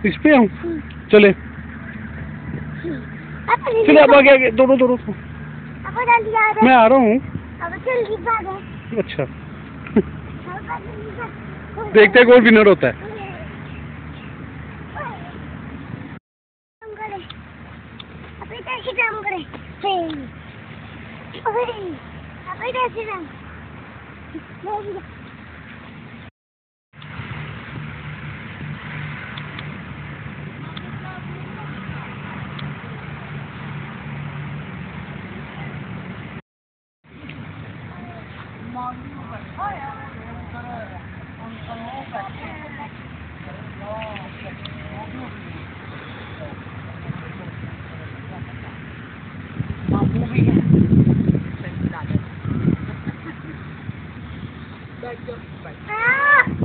इस पे हूँ चले चले अब आगे दोनों दोनों मैं आ रहा हूँ अच्छा देखते हैं कौन विनर होता है Ah!